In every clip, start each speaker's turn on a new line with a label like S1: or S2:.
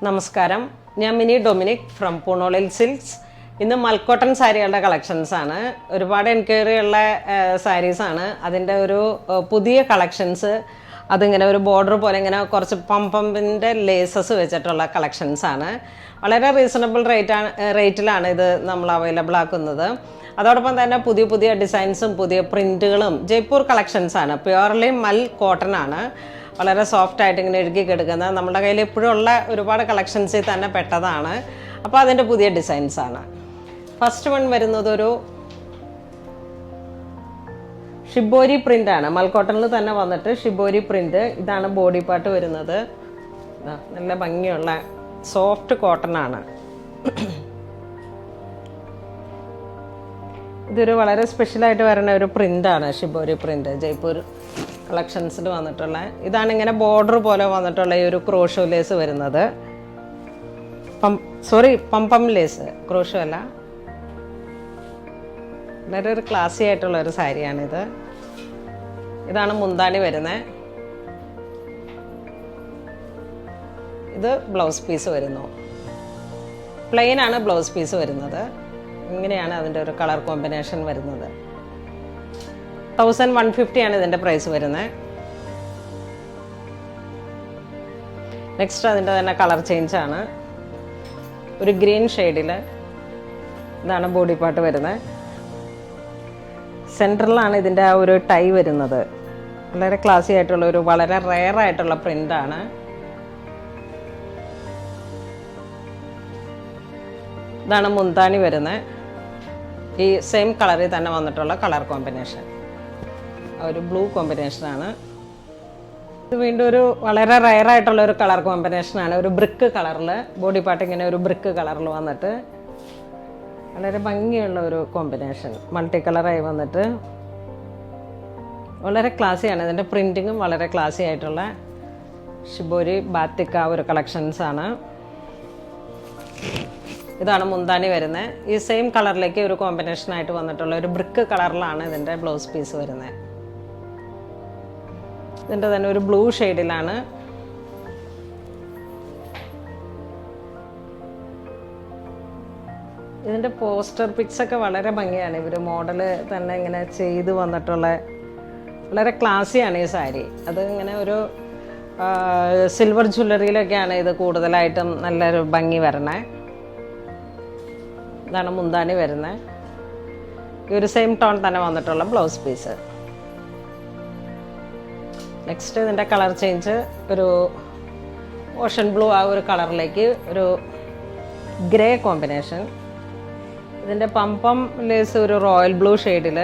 S1: നമസ്കാരം, ഞാൻ mini Dominic from പൂണോളിൽ silks. ഇന്ന് മൽക്കോട്ടൺ സാരികളുടെ കളക്ഷൻസാണ്. ഒരുപാട് എൻക്വയറി ഉള്ള സാരീസാണ്. അതിൻ്റെ ഒരു പുതിയ കളക്ഷൻസ്, അതിങ്ങനെ ഒരു ബോർഡർ പോലെ ഇങ്ങനെ കുറച്ച് പമ്പിൻ്റെ ലേസസ് വെച്ചിട്ടുള്ള കളക്ഷൻസാണ്. വളരെ റീസണബിൾ റേറ്റിലാണ് ഇത് നമ്മൾ അവൈലബിൾ ആക്കുന്നത്. അതോടൊപ്പം തന്നെ പുതിയ പുതിയ ഡിസൈൻസും പുതിയ പ്രിൻറ്റുകളും ജയ്പൂർ കളക്ഷൻസാണ്. പ്യുവർലി മൽ കോട്ടൺ ആണ്. വളരെ സോഫ്റ്റ് ആയിട്ട് ഇങ്ങനെ ഇഴുകിക്കെടുക്കുന്നത് നമ്മുടെ കയ്യിൽ എപ്പോഴും ഉള്ള ഒരുപാട് കളക്ഷൻസിൽ തന്നെ പെട്ടതാണ്. അപ്പോൾ അതിൻ്റെ പുതിയ ഡിസൈൻസാണ്. ഫസ്റ്റ് വൺ വരുന്നത് ഒരു ഷിബോരി പ്രിൻ്റാണ്. മൽക്കോട്ടണിൽ തന്നെ വന്നിട്ട് ഷിബോരി പ്രിൻ്റ്. ഇതാണ് ബോഡി പാർട്ട് വരുന്നത്. നല്ല ഭംഗിയുള്ള സോഫ്റ്റ് കോട്ടൺ ആണ്. ഇതൊരു വളരെ സ്പെഷ്യലായിട്ട് വരുന്ന ഒരു പ്രിൻ്റാണ്, ഷിബോരി പ്രിൻ്റ്. ജയ്പൂർ കളക്ഷൻസിൽ വന്നിട്ടുള്ള ഇതാണ്. ഇങ്ങനെ ബോർഡർ പോലെ വന്നിട്ടുള്ള ഈ ഒരു ക്രോഷോ ലേസ് വരുന്നത്. പമ്പം ലേസ്, ക്രോഷോ അല്ല. വളരെ ഒരു ക്ലാസി ആയിട്ടുള്ള ഒരു സാരിയാണിത്. ഇതാണ് മുന്താണി വരുന്നത്. ഇത് ബ്ലൗസ് പീസ് വരുന്നു. പ്ലെയിൻ ആണ് ബ്ലൗസ് പീസ് വരുന്നത്. ഇങ്ങനെയാണ് അതിൻ്റെ ഒരു കളർ കോമ്പിനേഷൻ വരുന്നത്. 1150 ആണ് ഇതിൻ്റെ പ്രൈസ് വരുന്നത്. നെക്സ്റ്റ് അതിൻ്റെ തന്നെ കളർ ചേഞ്ച് ആണ്. ഒരു ഗ്രീൻ ഷെയ്ഡിൽ ഇതാണ് ബോഡി പാർട്ട് വരുന്നത്. സെൻട്രലാണ് ഇതിൻ്റെ ആ ഒരു ടൈ വരുന്നത്. വളരെ ക്ലാസി ആയിട്ടുള്ള ഒരു വളരെ റെയർ ആയിട്ടുള്ള പ്രിൻ്റാണ്. ഇതാണ് മുന്താണി വരുന്നത്. ഈ സെയിം കളറിൽ തന്നെ വന്നിട്ടുള്ള കളർ കോമ്പിനേഷൻ, ഒരു ബ്ലൂ കോമ്പിനേഷനാണ്. ഇത് വീണ്ടും ഒരു വളരെ റെയർ ആയിട്ടുള്ള ഒരു കളർ കോമ്പിനേഷനാണ്. ഒരു ബ്രിക്ക് കളറിൽ ബോഡി പാർട്ട് ഇങ്ങനെ ഒരു ബ്രിക്ക് കളറിൽ വന്നിട്ട് വളരെ ഭംഗിയുള്ള ഒരു കോമ്പിനേഷൻ. മൾട്ടി കളറായി വന്നിട്ട് വളരെ ക്ലാസിയാണ്. ഇതിൻ്റെ പ്രിൻറ്റിങ്ങും വളരെ ക്ലാസി ആയിട്ടുള്ള ഷിബോരി ബാത്തിക്ക ഒരു കളക്ഷൻസാണ്. ഇതാണ് മുന്താണി വരുന്നത്. ഈ സെയിം കളറിലേക്ക് ഒരു കോമ്പിനേഷനായിട്ട് വന്നിട്ടുള്ള ഒരു ബ്രിക്ക് കളറിലാണ് ഇതിൻ്റെ ബ്ലൗസ് പീസ് വരുന്നത്. ഇതിൻ്റെ തന്നെ ഒരു ബ്ലൂ ഷെയ്ഡിലാണ്. ഇതിൻ്റെ പോസ്റ്റർ പിക്സ് ഒക്കെ വളരെ ഭംഗിയാണ്. ഇവർ മോഡൽ തന്നെ ഇങ്ങനെ ചെയ്ത് വന്നിട്ടുള്ള വളരെ ക്ലാസിയാണ് ഈ സാരി. അത് ഇങ്ങനെ ഒരു സിൽവർ ജ്വല്ലറിയിലൊക്കെയാണ് ഇത് കൂടുതലായിട്ടും നല്ലൊരു ഭംഗി വരണേ. ഇതാണ് മുന്താണി വരുന്നത്. ഈ ഒരു സെയിം ടോൺ തന്നെ വന്നിട്ടുള്ള ബ്ലൗസ് പീസ്. നെക്സ്റ്റ് ഇതിൻ്റെ കളർ ചേഞ്ച് ഒരു ഓഷൻ ബ്ലൂ ആ ഒരു കളറിലേക്ക് ഒരു ഗ്രേ കോമ്പിനേഷൻ. ഇതിൻ്റെ പമ്പം ലേസ് ഒരു റോയൽ ബ്ലൂ ഷെയ്ഡിൽ.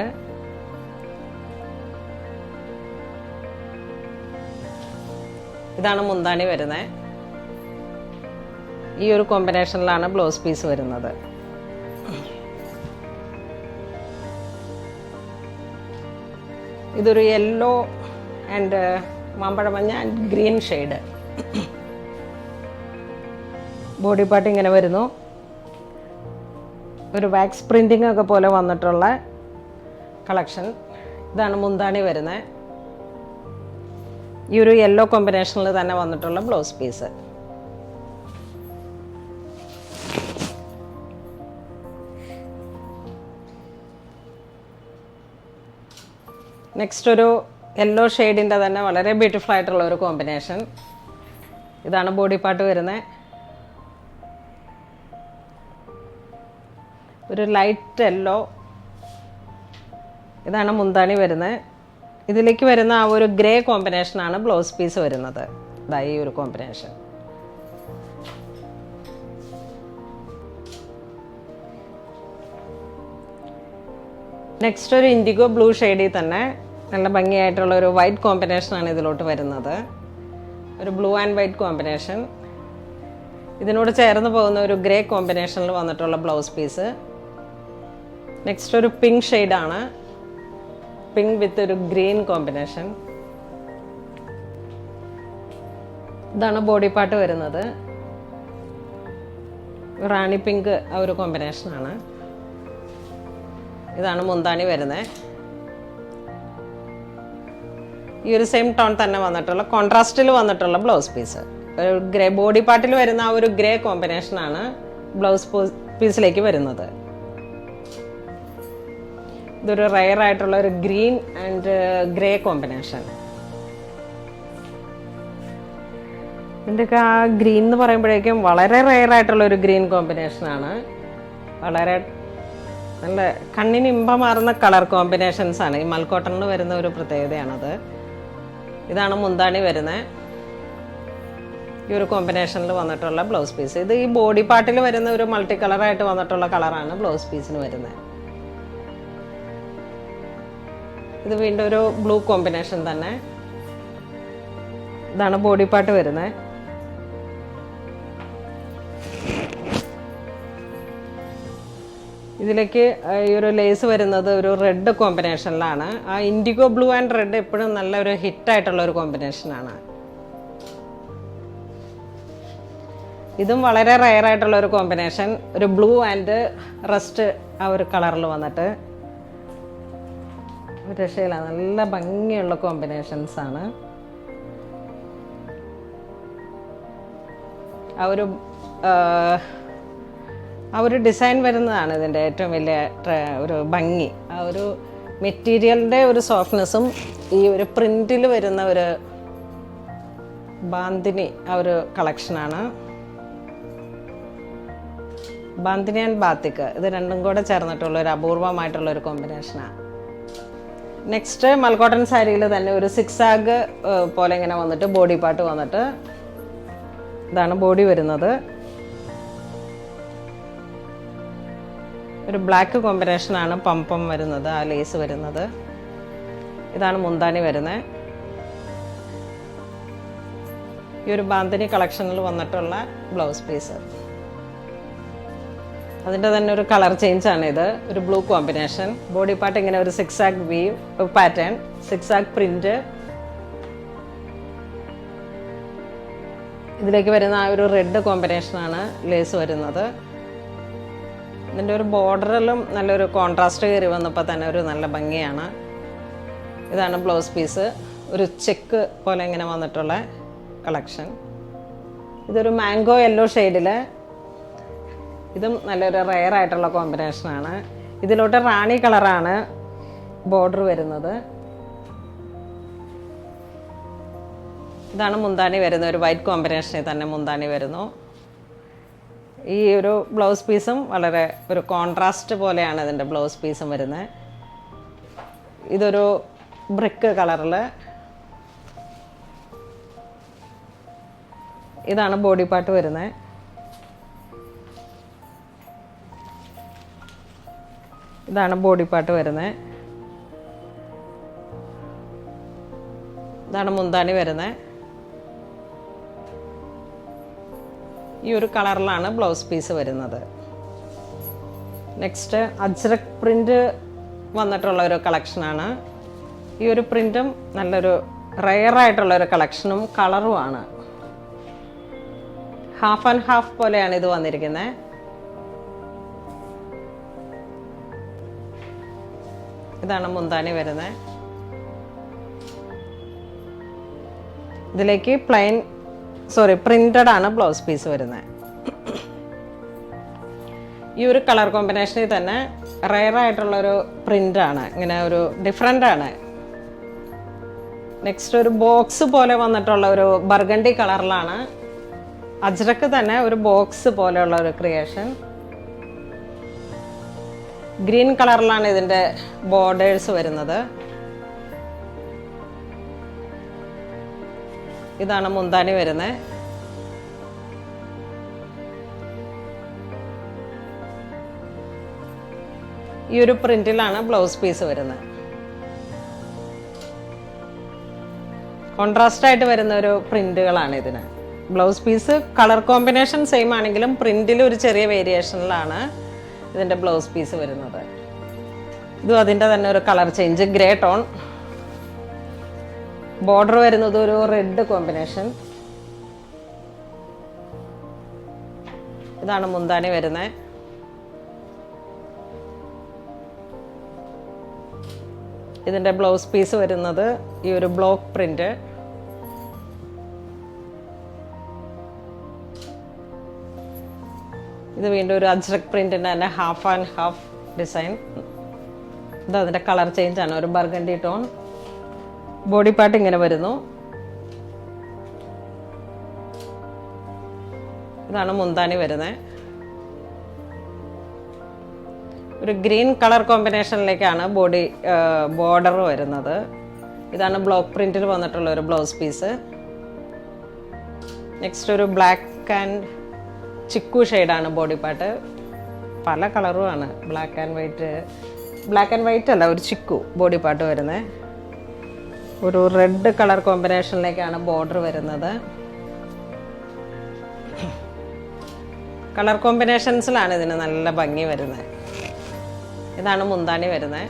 S1: ഇതാണ് മുന്താണി വരുന്നത്. ഈ ഒരു കോമ്പിനേഷനിലാണ് ബ്ലൗസ് പീസ് വരുന്നത്. ഇതൊരു യെല്ലോ ആൻഡ് മാമ്പഴമഞ്ഞ and green shade. Body part ഇങ്ങനെ വരുന്നു. ഒരു വാക്സ് പ്രിൻറ്റിംഗ് ഒക്കെ പോലെ വന്നിട്ടുള്ള കളക്ഷൻ. ഇതാണ് മുന്താണി വരുന്നത്. ഈ ഒരു യെല്ലോ കോമ്പിനേഷനിൽ തന്നെ വന്നിട്ടുള്ള ബ്ലൗസ് പീസ്. നെക്സ്റ്റ് ഒരു യെല്ലോ ഷെയ്ഡിൻ്റെ തന്നെ വളരെ ബ്യൂട്ടിഫുൾ ആയിട്ടുള്ള ഒരു കോമ്പിനേഷൻ. ഇതാണ് ബോഡി പാർട്ട് വരുന്നത്. ഒരു ലൈറ്റ് യെല്ലോ. ഇതാണ് മുന്താണി വരുന്നത്. ഇതിലേക്ക് വരുന്ന ആ ഒരു ഗ്രേ കോമ്പിനേഷനാണ് ബ്ലൗസ് പീസ് വരുന്നത്. ഇതാ ഈ ഒരു കോമ്പിനേഷൻ. നെക്സ്റ്റ് ഒരു ഇൻഡിഗോ ബ്ലൂ ഷെയ്ഡിൽ തന്നെ നല്ല ഭംഗിയായിട്ടുള്ള ഒരു വൈറ്റ് കോമ്പിനേഷനാണ് ഇതിലോട്ട് വരുന്നത്. ഒരു ബ്ലൂ ആൻഡ് വൈറ്റ് കോമ്പിനേഷൻ. ഇതിനോട് ചേർന്ന് പോകുന്ന ഒരു ഗ്രേ കോമ്പിനേഷനിൽ വന്നിട്ടുള്ള ബ്ലൗസ് പീസ്. നെക്സ്റ്റ് ഒരു പിങ്ക് ഷെയ്ഡാണ്. പിങ്ക് വിത്ത് ഒരു ഗ്രീൻ കോമ്പിനേഷൻ. ഇതാണ് ബോഡി പാർട്ട് വരുന്നത്. റാണി പിങ്ക് ആ ഒരു കോമ്പിനേഷനാണ്. ഇതാണ് മുന്താണി വരുന്നത്. ഈ ഒരു സെയിം ടോൺ തന്നെ വന്നിട്ടുള്ള കോൺട്രാസ്റ്റിൽ വന്നിട്ടുള്ള ബ്ലൗസ് പീസ്. ഒരു ഗ്രേ ബോഡി പാർട്ടിൽ വരുന്ന ആ ഒരു ഗ്രേ കോമ്പിനേഷനാണ് ബ്ലൗസ് പീസിലേക്ക് വരുന്നത്. ഇതൊരു റയർ ആയിട്ടുള്ള ഒരു ഗ്രീൻ ആൻഡ് ഗ്രേ കോമ്പിനേഷൻ. ഇതിൻ്റെയൊക്കെ ആ ഗ്രീൻ എന്ന് പറയുമ്പോഴേക്കും വളരെ റയർ ആയിട്ടുള്ള ഒരു ഗ്രീൻ കോമ്പിനേഷനാണ്. വളരെ നല്ല കണ്ണിന് ഇമ്പമാർന്ന കളർ കോമ്പിനേഷൻസ് ആണ്. ഈ മൽക്കോട്ടണിന് വരുന്ന ഒരു പ്രത്യേകതയാണത്. ഇതാണ് മുന്താണി വരുന്നത്. ഈ ഒരു കോമ്പിനേഷനിൽ വന്നിട്ടുള്ള ബ്ലൗസ് പീസ്. ഇത് ഈ ബോഡി പാർട്ടിൽ വരുന്ന ഒരു മൾട്ടി കളറായിട്ട് വന്നിട്ടുള്ള കളറാണ് ബ്ലൗസ് പീസിന് വരുന്നത്. ഇത് വീണ്ടും ഒരു ബ്ലൂ കോമ്പിനേഷൻ തന്നെ. ഇതാണ് ബോഡി പാർട്ട് വരുന്നത്. ഇതിലേക്ക് ഈ ഒരു ലേസ് വരുന്നത് ഒരു റെഡ് കോമ്പിനേഷനിലാണ്. ആ ഇൻഡിഗോ ബ്ലൂ ആൻഡ് റെഡ് എപ്പോഴും നല്ലൊരു ഹിറ്റായിട്ടുള്ള ഒരു കോമ്പിനേഷനാണ്. ഇതും വളരെ റയർ ആയിട്ടുള്ള ഒരു കോമ്പിനേഷൻ. ഒരു ബ്ലൂ ആൻഡ് റസ്റ്റ് ആ ഒരു കളറിൽ വന്നിട്ട് രക്ഷയില്ല, നല്ല ഭംഗിയുള്ള കോമ്പിനേഷൻസ് ആണ്. ആ ഒരു ഡിസൈൻ വരുന്നതാണ് ഇതിൻ്റെ ഏറ്റവും വലിയ ഒരു ഭംഗി. ആ ഒരു മെറ്റീരിയലിൻ്റെ ഒരു സോഫ്റ്റ്നെസ്സും ഈ ഒരു പ്രിൻറ്റിൽ വരുന്ന ഒരു ബാന്തിനി ആ ഒരു കളക്ഷനാണ്. ബാന്തിനി ആൻഡ് ബാത്തിക്, ഇത് രണ്ടും കൂടെ ചേർന്നിട്ടുള്ള ഒരു അപൂർവമായിട്ടുള്ള ഒരു കോമ്പിനേഷനാണ്. നെക്സ്റ്റ് മൽക്കോട്ടൺ സാരിയിൽ തന്നെ ഒരു സിക്സാഗ് പോലെ ഇങ്ങനെ വന്നിട്ട് ബോഡി പാർട്ട് വന്നിട്ട് ഇതാണ് ബോഡി വരുന്നത്. ഒരു ബ്ലാക്ക് കോമ്പിനേഷനാണ് പമ്പം വരുന്നത്, ആ ലേസ് വരുന്നത്. ഇതാണ് മുന്താണി വരുന്നത്. ഈ ഒരു ബാന്തിനി കളക്ഷനിൽ വന്നിട്ടുള്ള ബ്ലൗസ് പീസ്. അതിൻ്റെ തന്നെ ഒരു കളർ ചേഞ്ച് ആണ് ഇത്. ഒരു ബ്ലൂ കോമ്പിനേഷൻ. ബോഡി പാർട്ട് ഇങ്ങനെ ഒരു zigzag weave pattern, zigzag print. ഇതിലേക്ക് വരുന്ന ആ ഒരു റെഡ് കോമ്പിനേഷനാണ് ലേസ് വരുന്നത്. ഇതിൻ്റെ ഒരു ബോർഡറിലും നല്ലൊരു കോൺട്രാസ്റ്റ് കയറി വന്നപ്പോൾ തന്നെ ഒരു നല്ല ഭംഗിയാണ്. ഇതാണ് ബ്ലൗസ് പീസ്. ഒരു ചെക്ക് പോലെ ഇങ്ങനെ വന്നിട്ടുള്ള കളക്ഷൻ. ഇതൊരു മാംഗോ യെല്ലോ ഷെയ്ഡിൽ. ഇതും നല്ലൊരു റയർ ആയിട്ടുള്ള കോമ്പിനേഷനാണ്. ഇതിലോട്ട് റാണി കളറാണ് ബോർഡർ വരുന്നത്. ഇതാണ് മുന്താണി വരുന്നത്. ഒരു വൈറ്റ് കോമ്പിനേഷനിൽ തന്നെ മുന്താണി വരുന്നു. ഈ ഒരു ബ്ലൗസ് പീസും വളരെ ഒരു കോൺട്രാസ്റ്റ് പോലെയാണ് ഇതിൻ്റെ ബ്ലൗസ് പീസും വരുന്നത്. ഇതൊരു ബ്രിക്ക് കളറിൽ. ഇതാണ് ബോഡി പാർട്ട് വരുന്നത്. ഇതാണ് ബോഡി പാർട്ട് വരുന്നത്. ഇതാണ് മുന്താണി വരുന്നത്. ഈ ഒരു കളറിലാണ് ബ്ലൗസ് പീസ് വരുന്നത്. നെക്സ്റ്റ് അജ്രക് പ്രിന്റ് വന്നിട്ടുള്ള ഒരു കളക്ഷനാണ്. ഈ ഒരു പ്രിന്റും നല്ലൊരു റയർ ആയിട്ടുള്ള ഒരു കളക്ഷനും കളറുമാണ്. ഹാഫ് ആൻഡ് ഹാഫ് പോലെയാണ് ഇത് വന്നിരിക്കുന്നത്. ഇതാണ് മുന്താണി വരുന്നത്. ഇതിലേക്ക് പ്രിന്റഡ് ആണ് ബ്ലൗസ് പീസ് വരുന്നത്. ഈ ഒരു കളർ കോമ്പിനേഷനിൽ തന്നെ റയർ ആയിട്ടുള്ളൊരു പ്രിൻ്റാണ്, ഇങ്ങനെ ഒരു ഡിഫറെൻ്റ് ആണ്. നെക്സ്റ്റ് ഒരു ബോക്സ് പോലെ വന്നിട്ടുള്ള ഒരു ബർഗണ്ടി കളറിലാണ്. അജ്രക്ക് തന്നെ ഒരു ബോക്സ് പോലെയുള്ള ഒരു ക്രിയേഷൻ. ഗ്രീൻ കളറിലാണ് ഇതിൻ്റെ ബോർഡേഴ്സ് വരുന്നത്. ഇതാണ് മുന്താണി വരുന്നത്. ഈ ഒരു പ്രിന്റിലാണ് ബ്ലൗസ് പീസ് വരുന്നത്. കോൺട്രാസ്റ്റ് ആയിട്ട് വരുന്ന ഒരു പ്രിന്റുകളാണ് ഇതിന്. Blouse piece colour combination same ആണെങ്കിലും പ്രിന്റിൽ ഒരു ചെറിയ വേരിയേഷനിലാണ് ഇതിൻ്റെ ബ്ലൗസ് പീസ് വരുന്നത്. ഇതും അതിൻ്റെ തന്നെ ഒരു colour change, grey tone. Border വരുന്നത് ഒരു റെഡ് കോമ്പിനേഷൻ. ഇതാണ് മുന്താണി വരുന്നത്. ഇതിൻ്റെ ബ്ലൗസ് പീസ് വരുന്നത് ഈ ഒരു ബ്ലോക്ക് പ്രിന്റ്. ഇത് വീണ്ടും ഒരു അജ്രക് പ്രിൻറ്റിൻ്റെ തന്നെ ഹാഫ് ആൻഡ് ഹാഫ് ഡിസൈൻ. ഇത് അതിൻ്റെ കളർ ചേഞ്ച് ആണ്, ഒരു ബർഗണ്ടി ടോൺ. ബോഡി പാർട്ട് ഇങ്ങനെ വരുന്നു. ഇതാണ് മുന്താണി വരുന്നത്. ഒരു ഗ്രീൻ കളർ കോമ്പിനേഷനിലേക്കാണ് ബോർഡർ വരുന്നത്. ഇതാണ് ബ്ലോക്ക് പ്രിന്റിൽ വന്നിട്ടുള്ള ഒരു ബ്ലൗസ് പീസ്. നെക്സ്റ്റ് ഒരു ബ്ലാക്ക് ആൻഡ് ചിക്കു ഷെയ്ഡാണ് ബോഡി പാർട്ട്. പല കളറുമാണ്, ബ്ലാക്ക് ആൻഡ് വൈറ്റ് അല്ല, ഒരു ചിക്കു ബോഡി പാർട്ട് വരുന്നത്. ഒരു റെഡ് കളർ കോമ്പിനേഷനിലേക്കാണ് ബോർഡർ വരുന്നത്. കളർ കോമ്പിനേഷൻസിലാണ് ഇതിന് നല്ല ഭംഗി വരുന്നത്. ഇതാണ് മുന്താണി വരുന്നത്.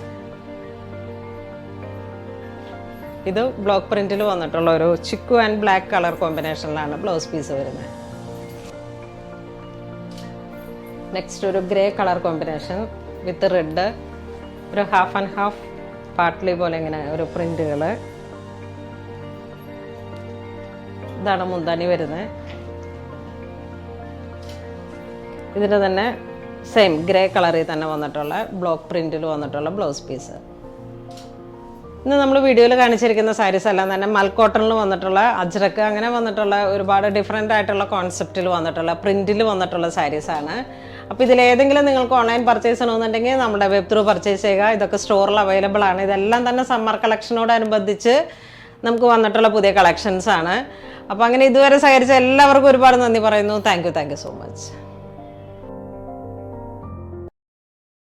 S1: ഇത് ബ്ലോക്ക് പ്രിന്റിൽ വന്നിട്ടുള്ള ഒരു ചിക്കു ആൻഡ് ബ്ലാക്ക് കളർ കോമ്പിനേഷനിലാണ് ബ്ലൗസ് പീസ് വരുന്നത്. നെക്സ്റ്റ് ഒരു grey colour combination with red, ഒരു ഹാഫ് ആൻഡ് ഹാഫ് പാർട്ട്ലി പോലെ ഇങ്ങനെ ഒരു പ്രിന്റുകൾ. ഇതാണ് മുന്താണി വരുന്നത്. ഇതിന് തന്നെ സെയിം ഗ്രേ കളറിൽ തന്നെ വന്നിട്ടുള്ള ബ്ലോക്ക് പ്രിന്റിൽ വന്നിട്ടുള്ള ബ്ലൗസ് പീസ്. ഇന്ന് നമ്മൾ വീഡിയോയിൽ കാണിച്ചിരിക്കുന്ന സാരീസ് എല്ലാം തന്നെ മൽക്കോട്ടണിൽ വന്നിട്ടുള്ള അജ്രക്ക് അങ്ങനെ വന്നിട്ടുള്ള ഒരുപാട് ഡിഫറെൻ്റ് ആയിട്ടുള്ള കോൺസെപ്റ്റിൽ വന്നിട്ടുള്ള പ്രിന്റിൽ വന്നിട്ടുള്ള സാരീസാണ്. അപ്പോൾ ഇതിലേതെങ്കിലും നിങ്ങൾക്ക് ഓൺലൈൻ പർച്ചേസ് ചെയ്യണമെന്നുണ്ടെങ്കിൽ നമ്മുടെ വെബ് ത്രൂ പർച്ചേസ് ചെയ്യുക. ഇതൊക്കെ സ്റ്റോറിൽ അവൈലബിൾ ആണ്. ഇതെല്ലാം തന്നെ സമ്മർ കളക്ഷനോടനുബന്ധിച്ച് നമുക്ക് വന്നിട്ടുള്ള പുതിയ കളക്ഷൻസ് ആണ്. അപ്പോൾ അങ്ങനെ ഇതുവരെ സഹകരിച്ച എല്ലാവർക്കും ഒരുപാട് നന്ദി പറയുന്നു. Thank you so much.